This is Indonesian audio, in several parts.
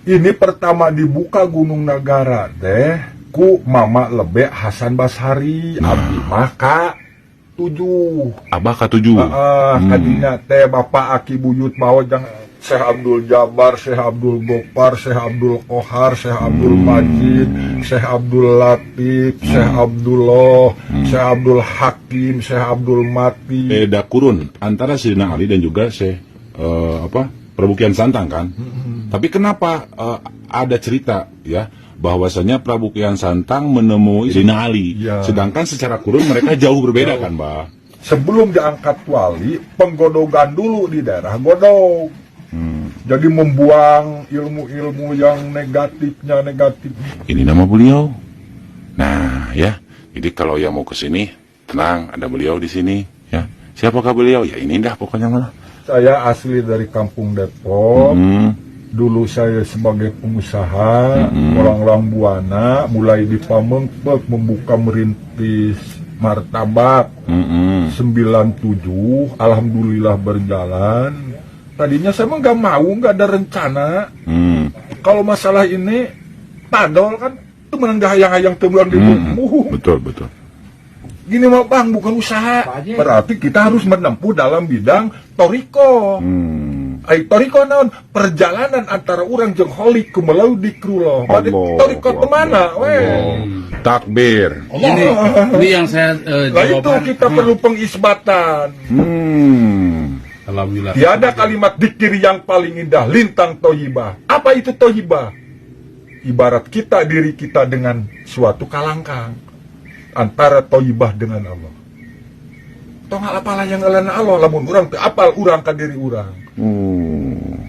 Ini pertama dibuka Gunung Nagara teh ku Mama Lebe Hasan Bashari. Abdi mah ka 7. Abah ke-7. Kadinya teh Bapak Aki Buyut Mawajang, Syekh Abdul Jabar, Syekh Abdul Gopar, Syekh Abdul Kohar, Syekh Abdul Majid, Syekh Abdul Latif, Syekh Abdullah, Syekh Abdul Hakim, Syekh Abdul Mati. Beda kurun antara Sayyidina Ali dan juga Syekh Prabu Kian Santang kan. Tapi kenapa ada cerita ya bahwasanya Prabu Kian Santang menemui Sayyidina Ali, sedangkan secara kurun mereka jauh berbeda kan, Mbah? Sebelum diangkat wali, penggodogan dulu di daerah Godog. Jadi membuang ilmu-ilmu yang negatifnya. Ini nama beliau. Nah, ya. Jadi kalau yang mau ke sini, tenang, ada beliau di sini, ya. Siapakah beliau? Ya ini dah pokoknya malah. Saya asli dari Kampung Depok. Dulu saya sebagai pengusaha orang Buana, mulai di Pamengpek membuka merintis martabak. 97, alhamdulillah berjalan. Tadinya saya mah nggak mau, nggak ada rencana. Kalau masalah ini, tadol kan, itu menendah hayang-hayang temuan di Betul. Gini mah bang, bukan usaha. Berarti kita harus menempuh dalam bidang toriko. Toriko naon? Perjalanan antara orang jeung holik kumelau dikrullah. Berarti toriko kemana? Takbir. Ini yang saya Nah itu kita perlu pengisbatan. Alhamdulillah. Tiada kalimat dikir yang paling indah, lintang toyibah. Apa itu toyibah? Ibarat kita diri kita dengan suatu kalangkang antara toyibah dengan Allah. Tong apalah yang ngalana Allah, lamun urang teu apal urang ka diri urang.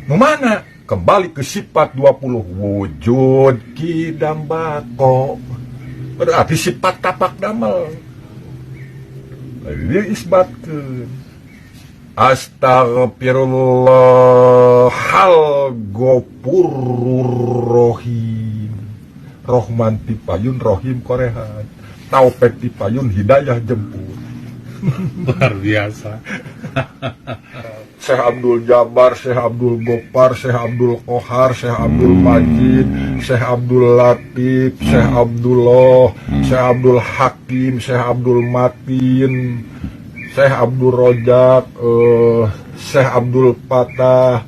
Nu mana? Kembali ke sifat 20 wujud kidam bako. Berarti sifat tapak damel. Dia isbatkeun. Astagfirullahal gopurur rohim. Rohman tipayun, rohim korehan. Taufik tipayun, hidayah jemput. Luar biasa. Syekh Abdul Jabar, Syekh Abdul Gopar, Syekh Abdul Kohar, Syekh Abdul Majid, Syekh Abdul Latif, Syekh Abdullah, Syekh Abdul Hakim, Syekh Abdul Matin, Syekh Abdul Rojak, Syekh Abdul Patah,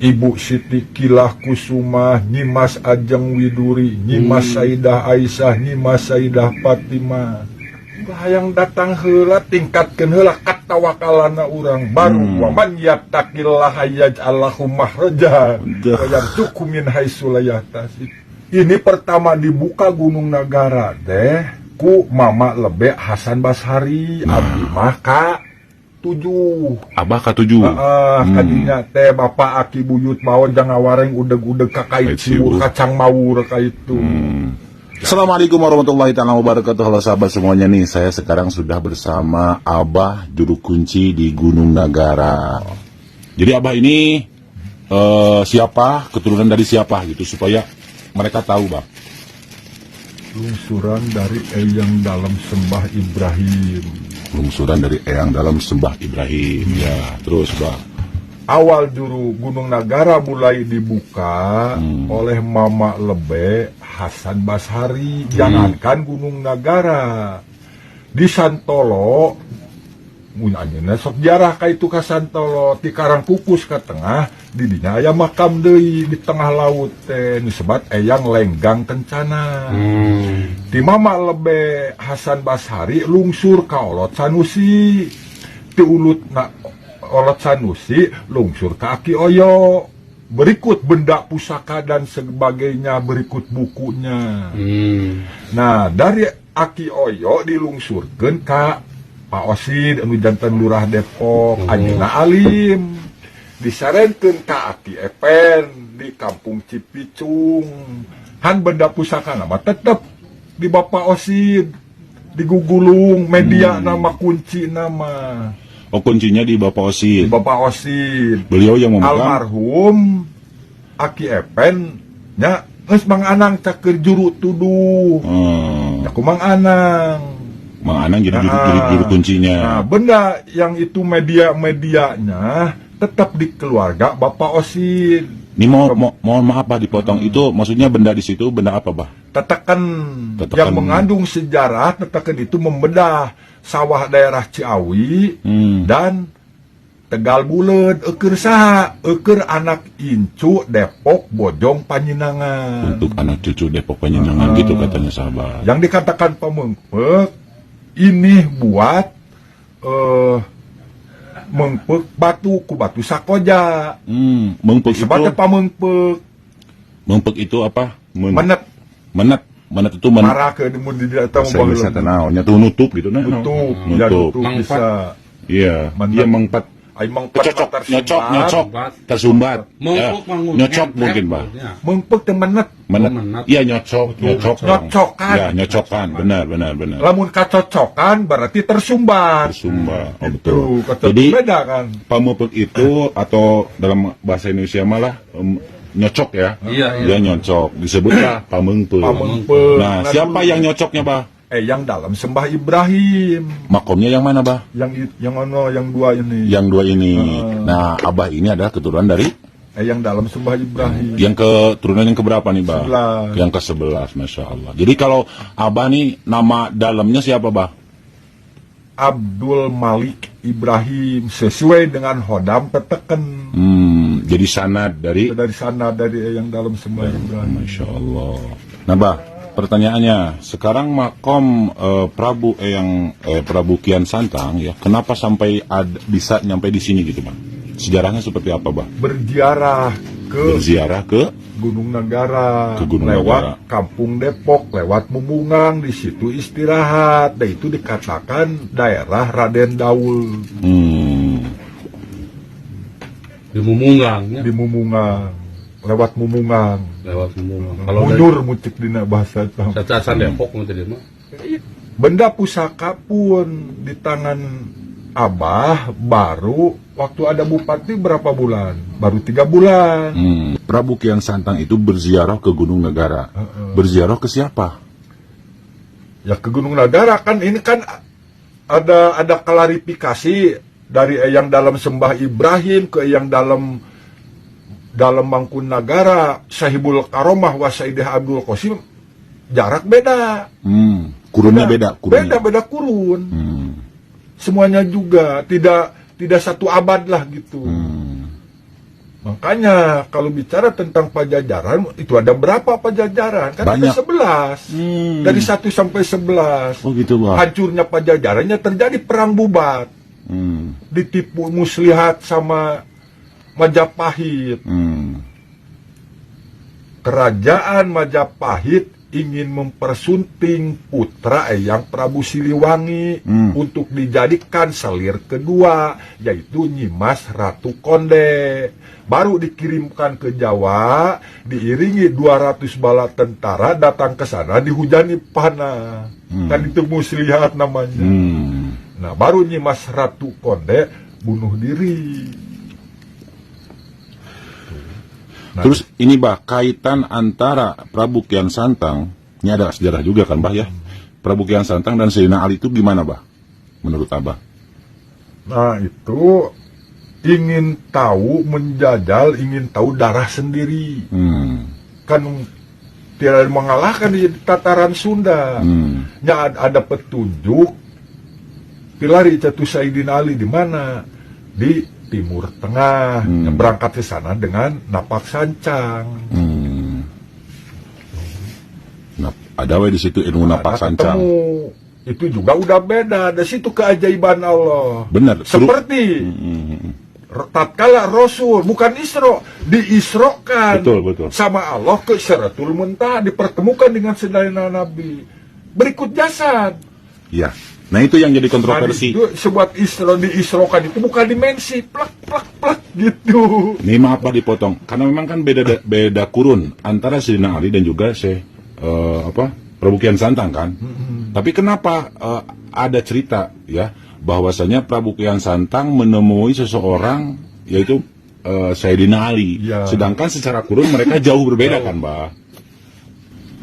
Ibu Siti Kilah Kusuma, Nyimas Ajeng Widuri, Nyimas Saidah Aisyah, Nyimas Saidah Fatimah. Hayang datang heula tingkatkeun heula katawakalana urang baru wa man yattaqillaha yaj'allahu mahraja wa yarzuqhu min haitsu la yahtasib. Ini pertama dibuka Gunung Nagara teh ku Mama Lebe Hasan Bashari. Abdi mah ka 7. Abah ke-7. Kadinya teh Bapak Aki Buyut Mawajang ngawareng udeg-udeg ka kait siwur kacang mawur ka itu. Assalamualaikum warahmatullahi wabarakatuh. Halo sahabat semuanya nih, saya sekarang sudah bersama Abah Juru Kunci di Gunung Nagara. Jadi Abah ini siapa, keturunan dari siapa gitu supaya mereka tahu Bang. Lungsuran dari Eyang dalam sembah Ibrahim. Lungsuran dari Eyang dalam sembah Ibrahim. Ya, terus Bang. Awal juru Gunung Nagara mulai dibuka oleh Mama Lebe Hasan Bashari. Jangankan Gunung Nagara, di Santolo munanya sok jarah ka itu ka Santolo, di Karangkukus ka tengah, di dinya aya makam deui di tengah laut teh disebut Eyang Lenggang Kencana. Di Mama Lebe Hasan Bashari lungsur ka Olot Sanusi, di Ulutna Olot Sanusi lungsur ke Aki Oyo, berikut benda pusaka dan sebagainya, berikut bukunya. Nah dari Aki Oyo dilungsurkeun ka Pak Osid anu janten Lurah Depok, Anjeunna Alim, disarenkeun ka Aki Epen di Kampung Cipicung. Han benda pusaka nama tetep di Bapak Osid, di Gugulung, media nama kunci nama. Oh, kuncinya di Bapak Osid. Di Bapak Osid. Beliau yang memegang. Almarhum Aki Epen nya geus Mang Anang cakeur juru tuduh. Aku Mang Anang. Mang Anang jadi juru kuncinya. Nah, benda yang itu media-medianya tetap di keluarga Bapak Osin. Ini mohon maaf Bah dipotong, itu maksudnya benda di situ benda apa Bah? Tetakan yang mengandung sejarah, tetakan itu membedah sawah daerah Ciawi dan Tegal Buleud, eukeur saha? Eukeur anak incu Depok Bojong Panjenengan. Untuk anak cucu Depok Panjenengan gitu katanya sahabat. Yang dikatakan pemengpek ini buat mengpek batu ku batu sakoja. Mengpek itu, Disebutnya pamengpek. mengpek itu apa? Menet. Menet itu Marah ke di mun di datang saya bisa tenaunya tuh nutup gitu nah. Tutup, ya tutup Mangpat. bisa. Iya, Menet. dia mengpat Ai Kecocok, nyocok, tersumbat. Mengpek, mangun. Nyocok mungkin, Bah. Ya. Mengpek teh menet. Menat. Iya, nyocok. Nyocokan. Ya, nyocokan. Benar. Lamun kacocokan berarti tersumbat. Tersumbat. Oh, Tuh, betul. kata Jadi, beda kan. pamupek itu atau dalam bahasa Indonesia malah nyocok ya. Iya. Dia nyocok. Disebutlah pamengpek. Pamengpek. Nah, siapa yang nyocoknya, Bah? Yang dalam sembah Ibrahim. Makomnya yang mana, Bah? Yang dua ini. Yang dua ini. Nah, Abah ini adalah keturunan dari Yang dalam sembah Ibrahim. yang keturunan yang keberapa nih, Bah? 11. Yang ke-11, Masya Allah. Jadi kalau Abah nih, nama dalamnya siapa, Bah? Abdul Malik Ibrahim sesuai dengan hodam peteken. Jadi sanad dari Sana dari yang dalam sembah Ibrahim. Masya Allah. Nah, Bah, pertanyaannya, sekarang makom Prabu Kian Santang ya, kenapa sampai bisa nyampe di sini gitu, Bang? Sejarahnya seperti apa, Bah? Berziarah ke Gunung Negara, Ke Gunung lewat Negara. Kampung Depok, lewat Mumungang, di situ istirahat. Dan itu dikatakan daerah Raden Daul Di Mumungang. Ya. di Mumungang, lewat Mumungang. Lewat Mumungang. Kalau dari Mundur mucik dina bahasa tam. Cacasan Depok nanti dia mah. Benda pusaka pun di tangan Abah baru waktu ada bupati berapa bulan? Baru 3 bulan. Prabu Kian Santang itu berziarah ke Gunung Negara. Berziarah ke siapa? Ya ke Gunung Negara kan ini kan ada klarifikasi dari yang dalam sembah Ibrahim ke yang dalam Mangkun Negara Sahibul Karomah wa Saidah Abdul Qasim jarak beda. Kurunnya beda. Beda kurun. Semuanya juga tidak satu abad lah gitu. Makanya kalau bicara tentang Pajajaran itu ada berapa Pajajaran? Kan Banyak. ada 11. Dari 1 sampai 11. Oh gitu, Bah. Hancurnya Pajajarannya terjadi perang bubat. Ditipu Muslihat sama Majapahit. Kerajaan Majapahit ingin mempersunting putra Eyang Prabu Siliwangi untuk dijadikan selir kedua, yaitu Nyimas Ratu Konde. Baru dikirimkan ke Jawa, diiringi 200 bala tentara datang ke sana dihujani panah. Kan itu Muslihat namanya. Nah, baru Nyimas Ratu Konde bunuh diri. Terus ini, Bah, kaitan antara Prabu Kian Santang, ini ada sejarah juga kan, Bah ya? Prabu Kian Santang dan Sayyidina Ali itu gimana, Bah? Menurut Abah? Nah, itu ingin tahu, menjajal, ingin tahu darah sendiri. Kan tidak mengalahkan di tataran Sunda. Ya ada petunjuk pilari Catu Sayyidina Ali di mana? Di Timur Tengah. Yang berangkat ke sana dengan napak sancang. Nah, ada we di situ ilmu napak sancang. Ketemu. Itu juga udah beda. Dari situ keajaiban Allah. Benar. Seperti tatkala Rasul bukan Isra, diisrokan Betul. sama Allah ke Syaratul Muntaha, dipertemukan dengan sedayana Nabi. Berikut jasad. Ya. Nah, itu yang jadi kontroversi. Itu sebuah Isra, diisrokan itu bukan dimensi plak gitu. Ini maaf, Pak, dipotong. Karena memang kan beda kurun antara Sayyidina Ali dan juga Prabu Kian Santang kan. Tapi kenapa ada cerita ya bahwasanya Prabu Kian Santang menemui seseorang yaitu Sayyidina Ali. Ya. Sedangkan secara kurun mereka jauh berbeda kan, Pak.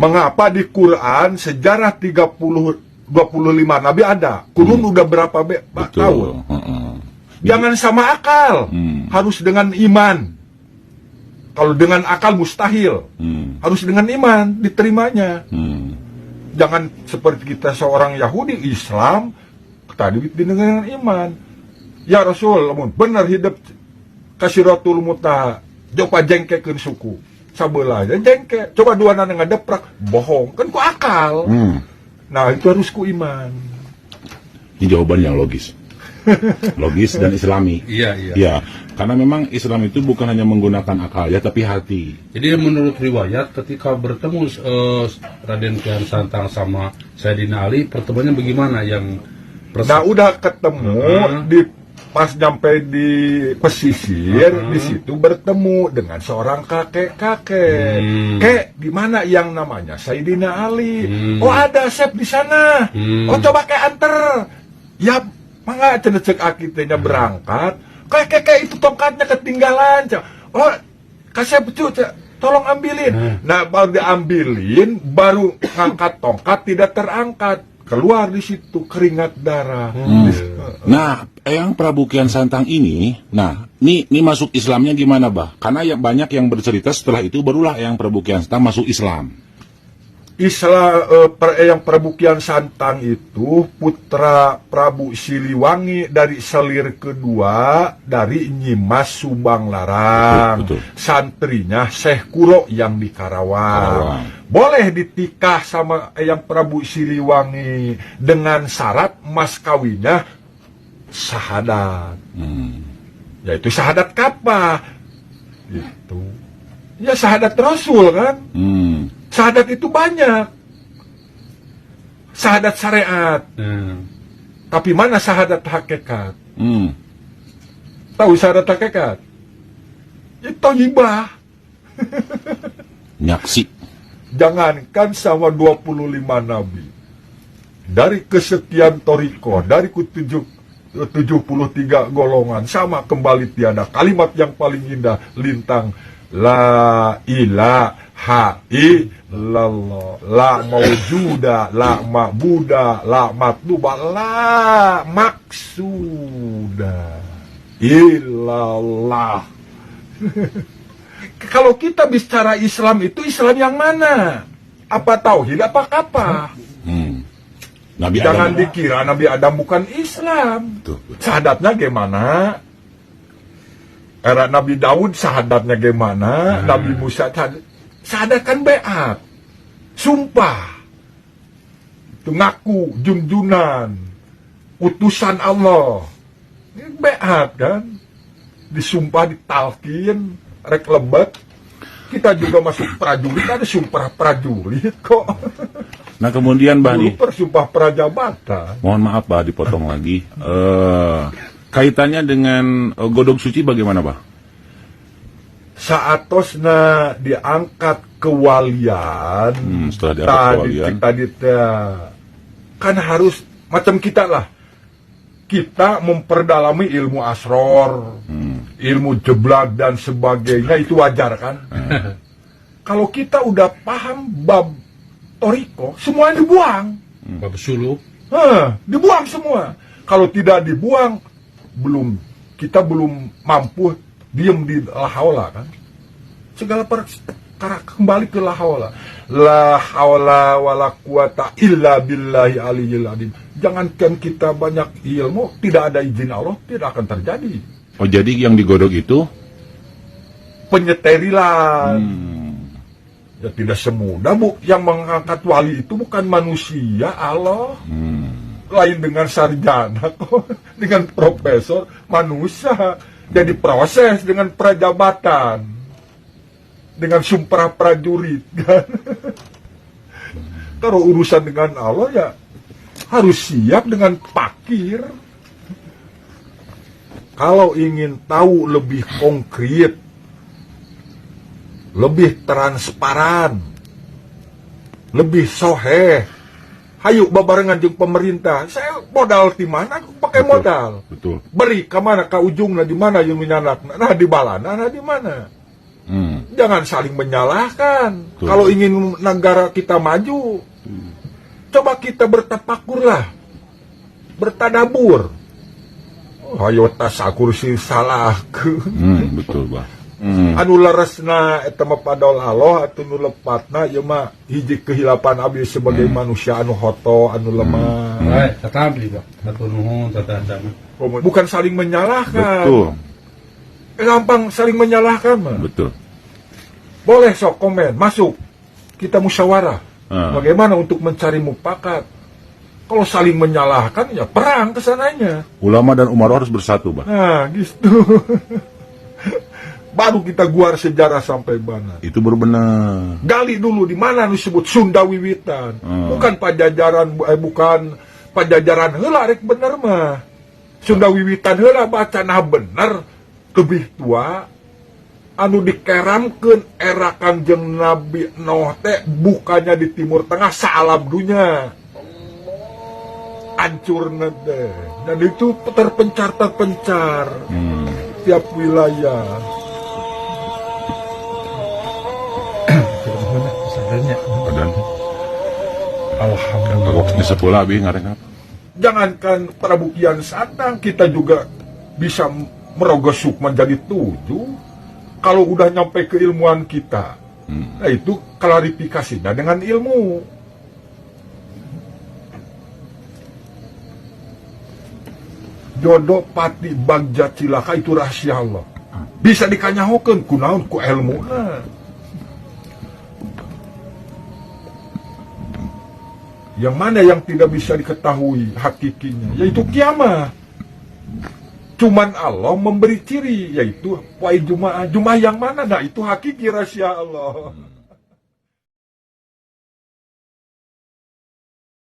Mengapa di Quran sejarah 25 Nabi ada? Kurun udah berapa tahun? Jangan sama akal, harus dengan iman. Kalau dengan akal mustahil, harus dengan iman diterimanya. Jangan seperti kita seorang Yahudi, Islam, tadi dengan iman. Ya Rasul, benar hidup kasiratul muta, coba jengkekeun suku. Sabelah aja jengke, coba dua nana ngadeprak, bohong, kan ku akal. Nah itu harus ku iman. Ini jawaban yang logis. Logis dan islami. Iya, iya. Ya, karena memang Islam itu bukan hanya menggunakan akal ya, tapi hati. Jadi menurut riwayat ketika bertemu Raden Kian Santang sama Sayyidina Ali, pertemuannya bagaimana yang Nah udah ketemu di pas nyampe di pesisir, di situ bertemu dengan seorang kakek-kakek. Kek, di mana yang namanya Sayyidina Ali? Oh ada Sep di sana. Oh coba kek anter. Ya, mangga cek akitnya berangkat. Kek itu tongkatnya ketinggalan. Oh, kasih becu, tolong ambilin. Nah baru diambilin, baru ngangkat tongkat tidak terangkat. Keluar di situ keringat darah. Nah, Eyang Prabu Kian Santang ini, nah, ini masuk Islamnya gimana, Bah? Karena yang banyak yang bercerita setelah itu barulah Eyang Prabu Kian Santang masuk Islam. Eyang Prabu Kian Santang itu putra Prabu Siliwangi dari selir kedua dari Nyimas Subang Larang. Betul. Santrinya Syekh Kuro yang di Karawang. Boleh ditikah sama Eyang Prabu Siliwangi dengan syarat mas kawinnya syahadat. Yaitu syahadat kapah. Gitu. Ya syahadat Rasul kan. Syahadat itu banyak. Syahadat syariat. Tapi mana syahadat hakikat? Tahu syahadat hakikat? Itu thayyibah. Nyaksi. Jangankan sama 25 nabi. Dari kesekian toriko, dari 73 golongan, sama kembali tiada. Kalimat yang paling indah, lintang. La ilaha illallah, la mawjuda, la ma'buda, la matluba, la maksuda illallah. Kalau kita bicara Islam itu Islam yang mana? Apa tauhid apa kapah? Nabi Jangan Adam. dikira Nabi Adam bukan Islam. Syahadatnya gimana? Era Nabi Daud syahadatnya gimana? Nabi Musa syahadat kan beat. Sumpah. Itu ngaku junjunan. Utusan Allah. Ini beat kan? Disumpah ditalkin, rek lebet. Kita juga masuk prajurit, ada sumpah prajurit kok. Nah kemudian Bah nih, Persumpah prajabatan. mohon maaf Bah dipotong lagi. Kaitannya dengan godong suci bagaimana, Bah? Saatosna diangkat kewalian, Setelah diangkat kewalian, tadi kan harus macam kita lah. Kita memperdalami ilmu asror, ilmu jeblak dan sebagainya, itu wajar kan? Kalau kita udah paham bab toriko, semuanya dibuang. Bab suluk. Dibuang semua. Kalau tidak dibuang, kita belum mampu diem di lahaula kan. Segala perkara kembali ke lahaula. La haula wala quwata illa billahi aliyil adim. Jangankan kita banyak ilmu, tidak ada izin Allah, tidak akan terjadi. oh jadi yang digodok itu Penyeterilan. Ya tidak semudah, Bu. Yang mengangkat wali itu bukan manusia, Allah. Lain dengan sarjana kok, dengan profesor, manusia. Jadi proses dengan prajabatan, dengan sumpah prajurit kan. Kalau urusan dengan Allah ya harus siap dengan pakir. Kalau ingin tahu lebih konkret, lebih transparan, lebih soheh, hayu babarengan jeung pemerintah. Saya modal di mana? Aku pakai Betul. modal. betul. Beri ke mana? Ke ujungnya di mana yang menyanak? Nah di balana, nah di mana? Jangan saling menyalahkan. Betul. Kalau ingin negara kita maju, coba kita bertapakurlah, bertadabur. hayota sakursi salah ke Betul, Bah. anu leresna eta mah padol Allah atuh nu lepatna ieu mah hiji kehilapan abdi sebagai manusia anu hoto anu lemah. Baik, tatabli Pak. Satu nuhun tatadana. Bukan saling menyalahkan. Betul. Gampang saling menyalahkan mah. Betul. Boleh sok komen, masuk. Kita musyawarah. Bagaimana untuk mencari mufakat? Kalau saling menyalahkan ya perang kesananya. Ulama dan umarok harus bersatu, Bah. Nah, gitu. Baru kita guar sejarah sampai mana. Itu baru benar. Gali dulu di mana disebut Sunda Wiwitan. Bukan Pajajaran, bukan Pajajaran heula rek bener mah. Sunda Wiwitan heula baca nah bener lebih tua anu dikeramkeun era Kangjeng Nabi Nuh teh bukannya di Timur Tengah salam dunya. Hancurna teh. Dan itu terpencar tiap wilayah. Dan Alhamdulillah. ini sepula abi ngareng apa? Jangankan Prabu Kian Santang, kita juga bisa merogoh sukma menjadi 7 kalau udah nyampe keilmuan kita. Nah itu klarifikasinya dengan ilmu. Jodoh pati bagja cilaka itu rahasia Allah. Bisa dikanyahokeun kunaon ku ilmu. Yang mana yang tidak bisa diketahui hakikinya, yaitu kiamat. Cuman Allah memberi ciri, yaitu Jumaah yang mana? Nah itu hakiki rahasia Allah.